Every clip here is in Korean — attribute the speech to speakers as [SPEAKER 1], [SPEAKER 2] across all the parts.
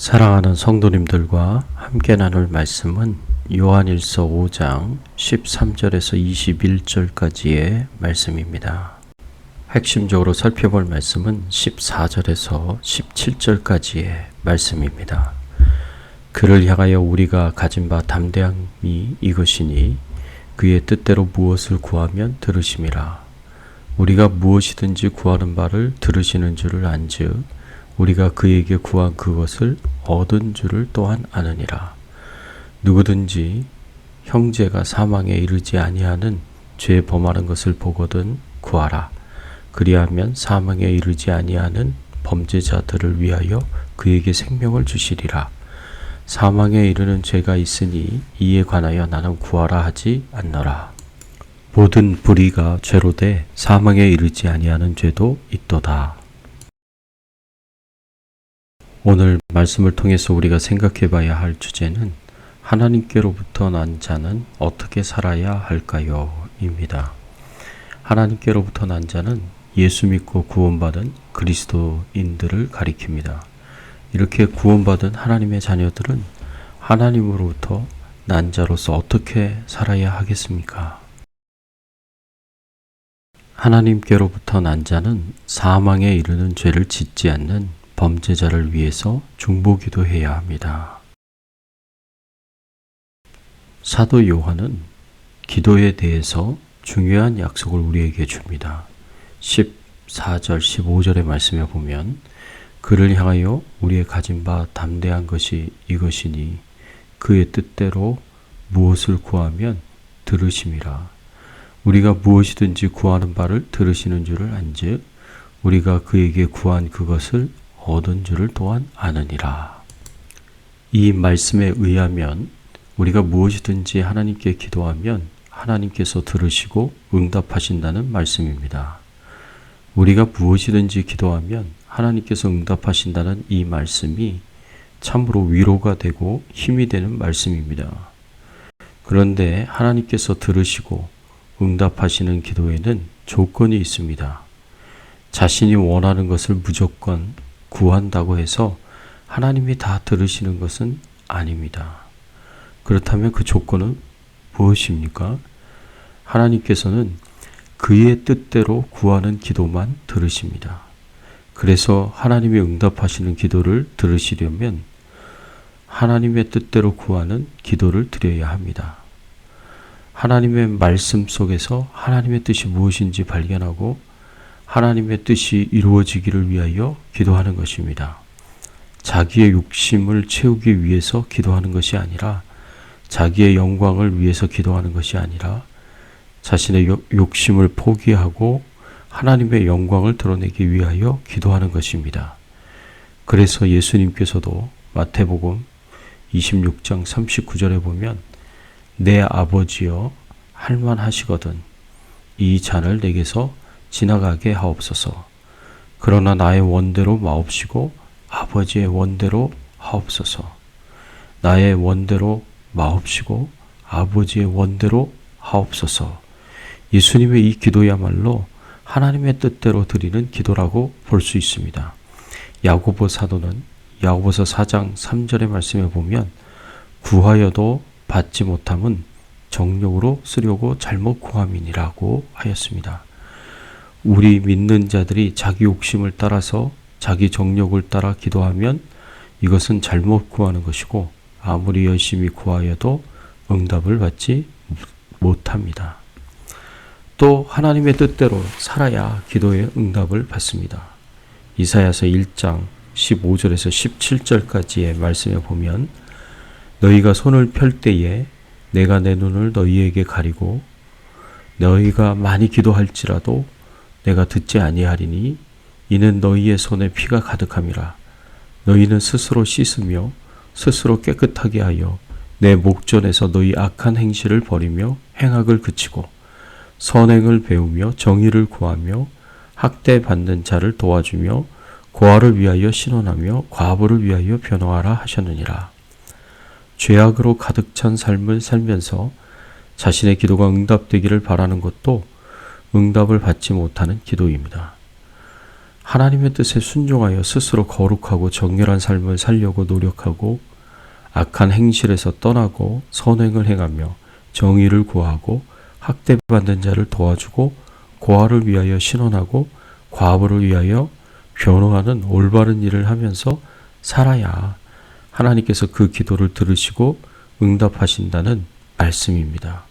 [SPEAKER 1] 사랑하는 성도님들과 함께 나눌 말씀은 요한일서 5장 13절에서 21절까지의 말씀입니다. 핵심적으로 살펴볼 말씀은 14절에서 17절까지의 말씀입니다. 그를 향하여 우리가 가진 바 담대함이 이것이니 그의 뜻대로 무엇을 구하면 들으심이라. 우리가 무엇이든지 구하는 바를 들으시는 줄을 안즉 우리가 그에게 구한 그것을 얻은 줄을 또한 아느니라. 누구든지 형제가 사망에 이르지 아니하는 죄 범하는 것을 보거든 구하라. 그리하면 사망에 이르지 아니하는 범죄자들을 위하여 그에게 생명을 주시리라. 사망에 이르는 죄가 있으니 이에 관하여 나는 구하라 하지 않노라. 모든 불의가 죄로 돼 사망에 이르지 아니하는 죄도 있도다. 오늘 말씀을 통해서 우리가 생각해 봐야 할 주제는 하나님께로부터 난 자는 어떻게 살아야 할까요? 입니다. 하나님께로부터 난 자는 예수 믿고 구원받은 그리스도인들을 가리킵니다. 이렇게 구원받은 하나님의 자녀들은 하나님으로부터 난 자로서 어떻게 살아야 하겠습니까? 하나님께로부터 난 자는 사망에 이르는 죄를 짓지 않는 범죄자를 위해서 중보기도해야 합니다. 사도 요한은 기도에 대해서 중요한 약속을 우리에게 줍니다. 14절, 15절의 말씀에 보면 그를 향하여 우리의 가진 바 담대한 것이 이것이니 그의 뜻대로 무엇을 구하면 들으심이라. 우리가 무엇이든지 구하는 바를 들으시는 줄을 안즉 우리가 그에게 구한 그것을 얻은 줄을 또한 아느니라. 이 말씀에 의하면 우리가 무엇이든지 하나님께 기도하면 하나님께서 들으시고 응답하신다는 말씀입니다. 우리가 무엇이든지 기도하면 하나님께서 응답하신다는 이 말씀이 참으로 위로가 되고 힘이 되는 말씀입니다. 그런데 하나님께서 들으시고 응답하시는 기도에는 조건이 있습니다. 자신이 원하는 것을 무조건 구한다고 해서 하나님이 다 들으시는 것은 아닙니다. 그렇다면 그 조건은 무엇입니까? 하나님께서는 그의 뜻대로 구하는 기도만 들으십니다. 그래서 하나님이 응답하시는 기도를 들으시려면 하나님의 뜻대로 구하는 기도를 드려야 합니다. 하나님의 말씀 속에서 하나님의 뜻이 무엇인지 발견하고 하나님의 뜻이 이루어지기를 위하여 기도하는 것입니다. 자기의 욕심을 채우기 위해서 기도하는 것이 아니라 자기의 영광을 위해서 기도하는 것이 아니라 자신의 욕심을 포기하고 하나님의 영광을 드러내기 위하여 기도하는 것입니다. 그래서 예수님께서도 마태복음 26장 39절에 보면 내 아버지여 할만하시거든 이 잔을 내게서 지나가게 하옵소서. 그러나 나의 원대로 마옵시고 아버지의 원대로 하옵소서. 나의 원대로 마옵시고 아버지의 원대로 하옵소서. 예수님의 이 기도야말로 하나님의 뜻대로 드리는 기도라고 볼 수 있습니다. 야고보 사도는 야고보서 4장 3절의 말씀에 보면 구하여도 받지 못함은 정욕으로 쓰려고 잘못 구함이니라고 하였습니다. 우리 믿는 자들이 자기 욕심을 따라서 자기 정욕을 따라 기도하면 이것은 잘못 구하는 것이고 아무리 열심히 구하여도 응답을 받지 못합니다. 또 하나님의 뜻대로 살아야 기도의 응답을 받습니다. 이사야서 1장 15절에서 17절까지의 말씀에 보면 너희가 손을 펼 때에 내가 내 눈을 너희에게 가리고 너희가 많이 기도할지라도 내가 듣지 아니하리니 이는 너희의 손에 피가 가득함이라. 너희는 스스로 씻으며 스스로 깨끗하게 하여 내 목전에서 너희 악한 행실을 버리며 행악을 그치고 선행을 배우며 정의를 구하며 학대받는 자를 도와주며 고아를 위하여 신원하며 과부를 위하여 변호하라 하셨느니라. 죄악으로 가득 찬 삶을 살면서 자신의 기도가 응답되기를 바라는 것도 응답을 받지 못하는 기도입니다. 하나님의 뜻에 순종하여 스스로 거룩하고 정결한 삶을 살려고 노력하고 악한 행실에서 떠나고 선행을 행하며 정의를 구하고 학대받는 자를 도와주고 고아를 위하여 신원하고 과부를 위하여 변호하는 올바른 일을 하면서 살아야 하나님께서 그 기도를 들으시고 응답하신다는 말씀입니다.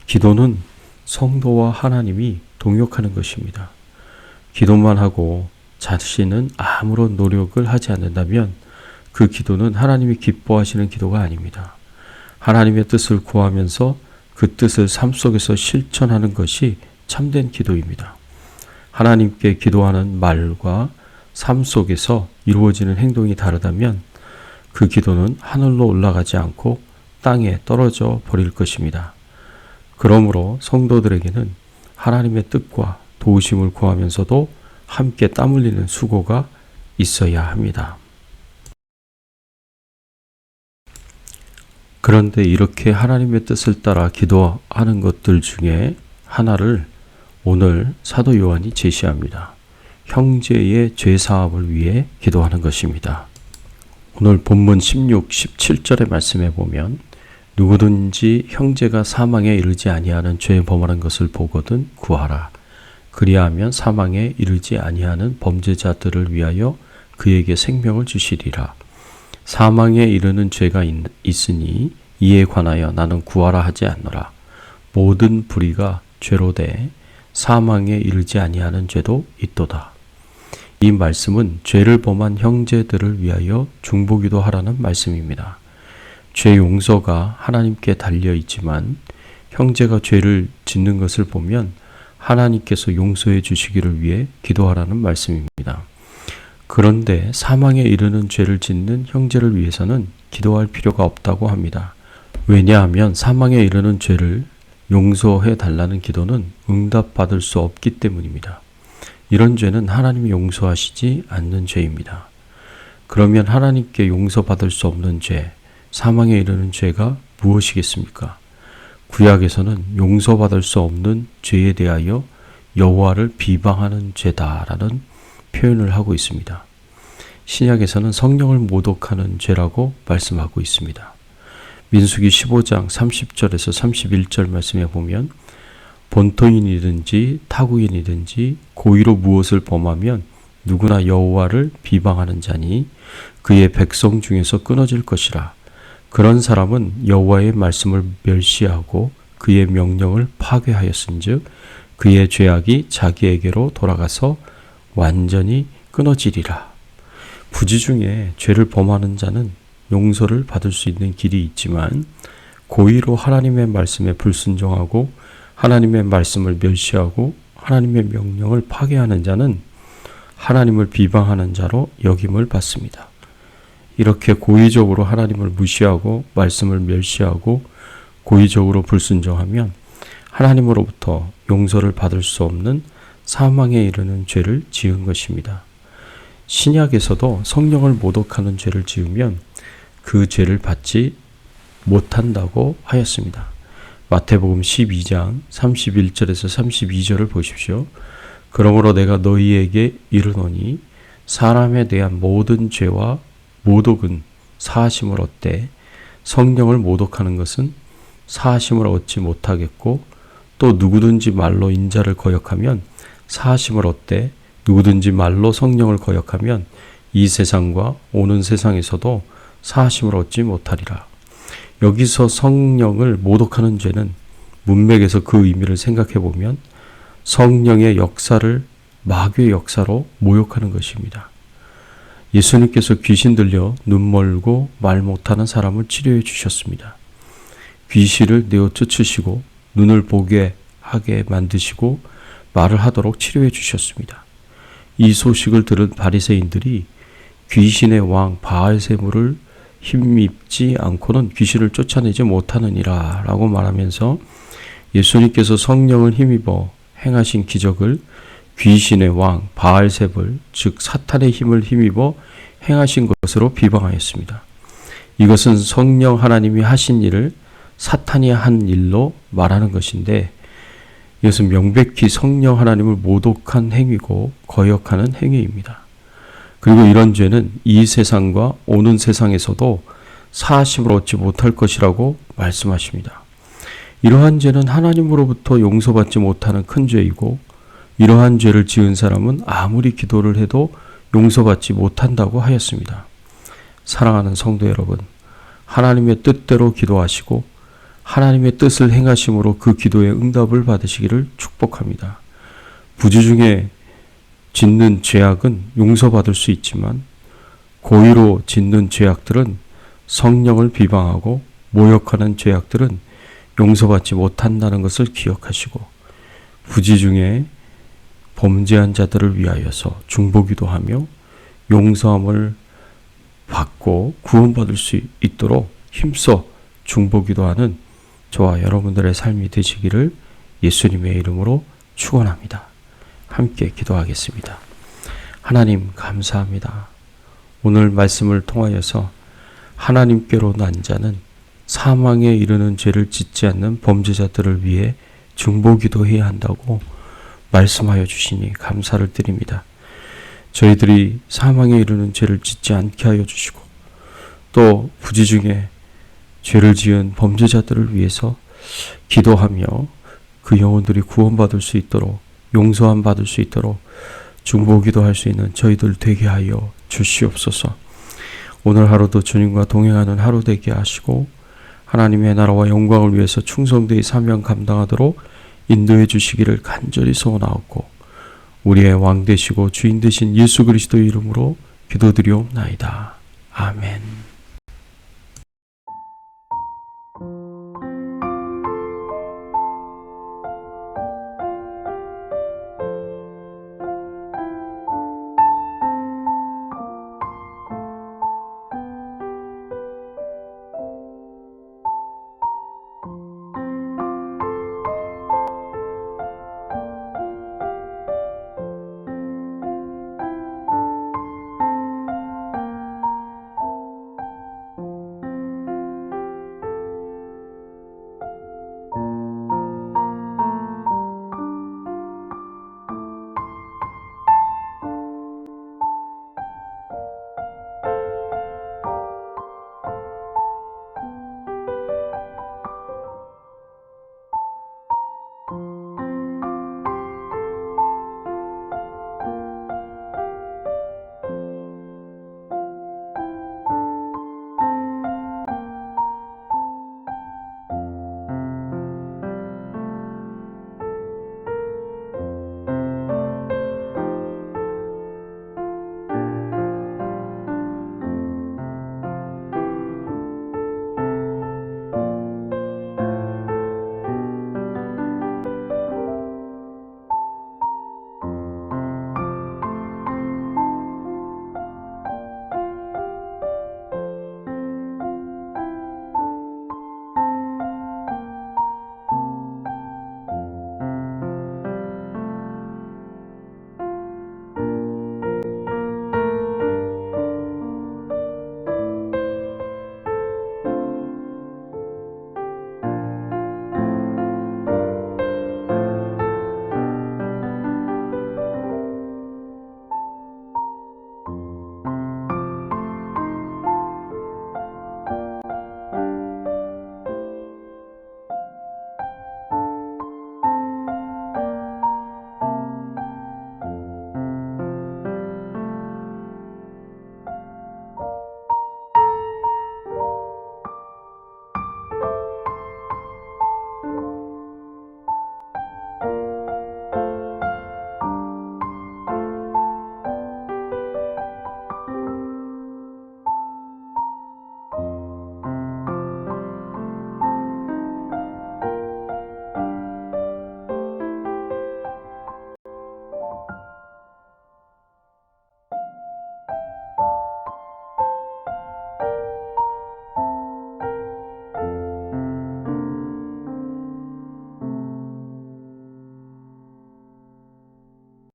[SPEAKER 1] 기도는 성도와 하나님이 동역하는 것입니다. 기도만 하고 자신은 아무런 노력을 하지 않는다면 그 기도는 하나님이 기뻐하시는 기도가 아닙니다. 하나님의 뜻을 구하면서 그 뜻을 삶 속에서 실천하는 것이 참된 기도입니다. 하나님께 기도하는 말과 삶 속에서 이루어지는 행동이 다르다면 그 기도는 하늘로 올라가지 않고 땅에 떨어져 버릴 것입니다. 그러므로 성도들에게는 하나님의 뜻과 도우심을 구하면서도 함께 땀 흘리는 수고가 있어야 합니다. 그런데 이렇게 하나님의 뜻을 따라 기도하는 것들 중에 하나를 오늘 사도 요한이 제시합니다. 형제의 죄사함을 위해 기도하는 것입니다. 오늘 본문 16, 17절의 말씀에 보면 누구든지 형제가 사망에 이르지 아니하는 죄에 범하는 것을 보거든 구하라. 그리하면 사망에 이르지 아니하는 범죄자들을 위하여 그에게 생명을 주시리라. 사망에 이르는 죄가 있으니 이에 관하여 나는 구하라 하지 않노라. 모든 불의가 죄로 돼 사망에 이르지 아니하는 죄도 있도다. 이 말씀은 죄를 범한 형제들을 위하여 중보기도 하라는 말씀입니다. 죄 용서가 하나님께 달려 있지만 형제가 죄를 짓는 것을 보면 하나님께서 용서해 주시기를 위해 기도하라는 말씀입니다. 그런데 사망에 이르는 죄를 짓는 형제를 위해서는 기도할 필요가 없다고 합니다. 왜냐하면 사망에 이르는 죄를 용서해 달라는 기도는 응답받을 수 없기 때문입니다. 이런 죄는 하나님이 용서하시지 않는 죄입니다. 그러면 하나님께 용서받을 수 없는 죄, 사망에 이르는 죄가 무엇이겠습니까? 구약에서는 용서받을 수 없는 죄에 대하여 여호와를 비방하는 죄다라는 표현을 하고 있습니다. 신약에서는 성령을 모독하는 죄라고 말씀하고 있습니다. 민수기 15장 30절에서 31절 말씀에 보면 본토인이든지 타국인이든지 고의로 무엇을 범하면 누구나 여호와를 비방하는 자니 그의 백성 중에서 끊어질 것이라. 그런 사람은 여호와의 말씀을 멸시하고 그의 명령을 파괴하였은즉 그의 죄악이 자기에게로 돌아가서 완전히 끊어지리라. 부지 중에 죄를 범하는 자는 용서를 받을 수 있는 길이 있지만 고의로 하나님의 말씀에 불순종하고 하나님의 말씀을 멸시하고 하나님의 명령을 파괴하는 자는 하나님을 비방하는 자로 여김을 받습니다. 이렇게 고의적으로 하나님을 무시하고 말씀을 멸시하고 고의적으로 불순종하면 하나님으로부터 용서를 받을 수 없는 사망에 이르는 죄를 지은 것입니다. 신약에서도 성령을 모독하는 죄를 지으면 그 죄를 받지 못한다고 하였습니다. 마태복음 12장 31절에서 32절을 보십시오. 그러므로 내가 너희에게 이르노니 사람에 대한 모든 죄와 모독은 사하심을 얻되 성령을 모독하는 것은 사하심을 얻지 못하겠고 또 누구든지 말로 인자를 거역하면 사하심을 얻되 누구든지 말로 성령을 거역하면 이 세상과 오는 세상에서도 사하심을 얻지 못하리라. 여기서 성령을 모독하는 죄는 문맥에서 그 의미를 생각해 보면 성령의 역사를 마귀의 역사로 모욕하는 것입니다. 예수님께서 귀신 들려 눈 멀고 말 못하는 사람을 치료해 주셨습니다. 귀신을 내어 쫓으시고 눈을 보게 하게 만드시고 말을 하도록 치료해 주셨습니다. 이 소식을 들은 바리새인들이 귀신의 왕 바알세불을 힘입지 않고는 귀신을 쫓아내지 못하느니라 라고 말하면서 예수님께서 성령을 힘입어 행하신 기적을 귀신의 왕 바알세불 즉 사탄의 힘을 힘입어 행하신 것으로 비방하였습니다. 이것은 성령 하나님이 하신 일을 사탄이 한 일로 말하는 것인데 이것은 명백히 성령 하나님을 모독한 행위고 거역하는 행위입니다. 그리고 이런 죄는 이 세상과 오는 세상에서도 사하심을 얻지 못할 것이라고 말씀하십니다. 이러한 죄는 하나님으로부터 용서받지 못하는 큰 죄이고, 이러한 죄를 지은 사람은 아무리 기도를 해도 용서받지 못한다고 하였습니다. 사랑하는 성도 여러분, 하나님의 뜻대로 기도하시고 하나님의 뜻을 행하심으로 그 기도의 응답을 받으시기를 축복합니다. 부주 중에 짓는 죄악은 용서받을 수 있지만 고의로 짓는 죄악들은, 성령을 비방하고 모욕하는 죄악들은 용서받지 못한다는 것을 기억하시고, 부지 중에 범죄한 자들을 위하여서 중보기도 하며 용서함을 받고 구원받을 수 있도록 힘써 중보기도하는 저와 여러분들의 삶이 되시기를 예수님의 이름으로 축원합니다. 함께 기도하겠습니다. 하나님 감사합니다. 오늘 말씀을 통하여서 하나님께로 난 자는 사망에 이르는 죄를 짓지 않는 범죄자들을 위해 중보기도해야 한다고 말씀하여 주시니 감사를 드립니다. 저희들이 사망에 이르는 죄를 짓지 않게 하여 주시고, 또 부지 중에 죄를 지은 범죄자들을 위해서 기도하며 그 영혼들이 구원받을 수 있도록, 용서함 받을 수 있도록 중보기도할 수 있는 저희들 되게 하여 주시옵소서. 오늘 하루도 주님과 동행하는 하루 되게 하시고, 하나님의 나라와 영광을 위해서 충성되이 사명 감당하도록 인도해 주시기를 간절히 소원하옵고, 우리의 왕 되시고 주인 되신 예수 그리스도의 이름으로 기도드리옵나이다. 아멘.